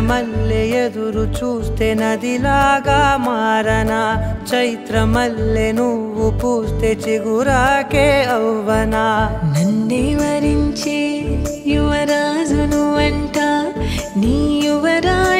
మల్లె ఎదురు చూస్తే నదిలాగా మారనా చైత్ర మల్లె నువ్వు పూస్తే చిగురాకే అవ్వనా నన్నే వరించే యువరాజును అంట నీ యువరాణి